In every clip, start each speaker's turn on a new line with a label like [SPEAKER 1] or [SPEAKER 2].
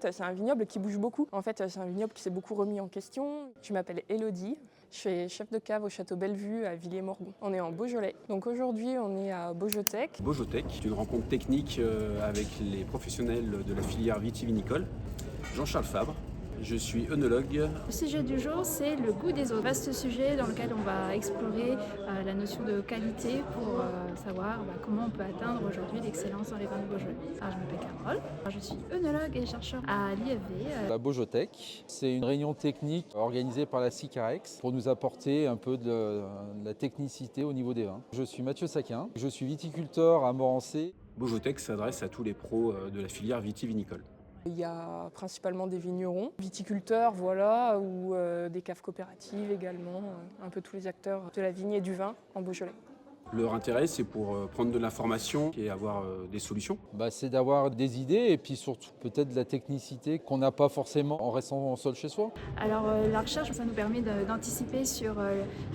[SPEAKER 1] C'est un vignoble qui bouge beaucoup. En fait, c'est un vignoble qui s'est beaucoup remis en question. Je m'appelle Elodie. Je suis chef de cave au château Bellevue à Villiers-Morgon. On est en Beaujolais. Donc aujourd'hui, on est à Beaujotech.
[SPEAKER 2] Beaujotech, c'est une rencontre technique avec les professionnels de la filière vitivinicole. Jean-Charles Fabre, je suis œnologue.
[SPEAKER 3] Le sujet du jour, c'est le goût des eaux. Vaste sujet dans lequel on va explorer la notion de qualité pour savoir comment on peut atteindre aujourd'hui l'excellence dans les vins de Beaujolais. Alors, je m'appelle Carole, je suis œnologue et chercheur à l'IFV.
[SPEAKER 4] La Beaujotech, c'est une réunion technique organisée par la SICAREX pour nous apporter un peu de la technicité au niveau des vins. Je suis Mathieu Saquin, je suis viticulteur à Morancé.
[SPEAKER 2] Beaujotech s'adresse à tous les pros de la filière vitivinicole.
[SPEAKER 1] Il y a principalement des vignerons, viticulteurs, voilà, ou des caves coopératives également, un peu tous les acteurs de la vigne et du vin en Beaujolais.
[SPEAKER 2] Leur intérêt, c'est pour prendre de l'information et avoir des solutions.
[SPEAKER 4] C'est d'avoir des idées et puis surtout peut-être de la technicité qu'on n'a pas forcément en restant seul chez soi.
[SPEAKER 3] Alors la recherche, ça nous permet d'anticiper sur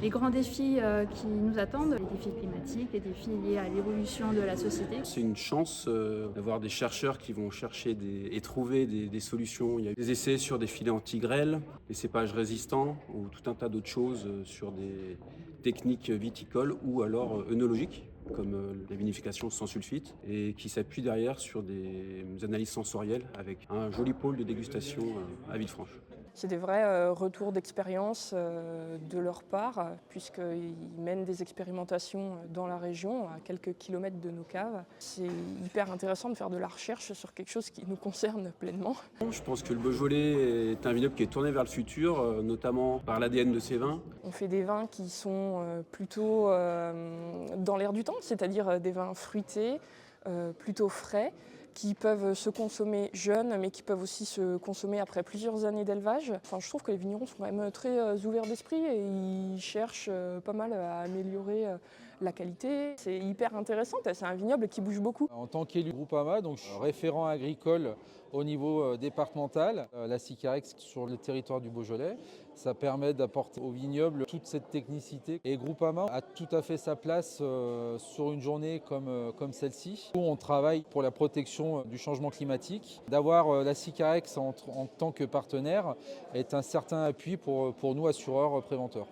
[SPEAKER 3] les grands défis qui nous attendent, les défis climatiques, les défis liés à l'évolution de la société.
[SPEAKER 2] C'est une chance d'avoir des chercheurs qui vont chercher et trouver des solutions. Il y a des essais sur des filets anti-grêle, des cépages résistants ou tout un tas d'autres choses sur des techniques viticoles ou alors œnologiques, comme la vinification sans sulfite, et qui s'appuie derrière sur des analyses sensorielles avec un joli pôle de dégustation à Villefranche.
[SPEAKER 1] C'est des vrais retours d'expérience de leur part, puisqu'ils mènent des expérimentations dans la région, à quelques kilomètres de nos caves. C'est hyper intéressant de faire de la recherche sur quelque chose qui nous concerne pleinement.
[SPEAKER 2] Je pense que le Beaujolais est un vignoble qui est tourné vers le futur, notamment par l'ADN de ses vins.
[SPEAKER 1] On fait des vins qui sont plutôt dans l'air du temps, c'est-à-dire des vins fruités, plutôt frais, qui peuvent se consommer jeunes, mais qui peuvent aussi se consommer après plusieurs années d'élevage. Enfin, je trouve que les vignerons sont quand même très ouverts d'esprit et ils cherchent pas mal à améliorer la qualité. C'est hyper intéressant, c'est un vignoble qui bouge beaucoup.
[SPEAKER 4] En tant qu'élu Groupama, donc référent agricole au niveau départemental, la SICAREX sur le territoire du Beaujolais, ça permet d'apporter au vignoble toute cette technicité. Et Groupama a tout à fait sa place sur une journée comme celle-ci, où on travaille pour la protection du changement climatique. D'avoir la SICAREX en tant que partenaire est un certain appui pour nous, assureurs préventeurs.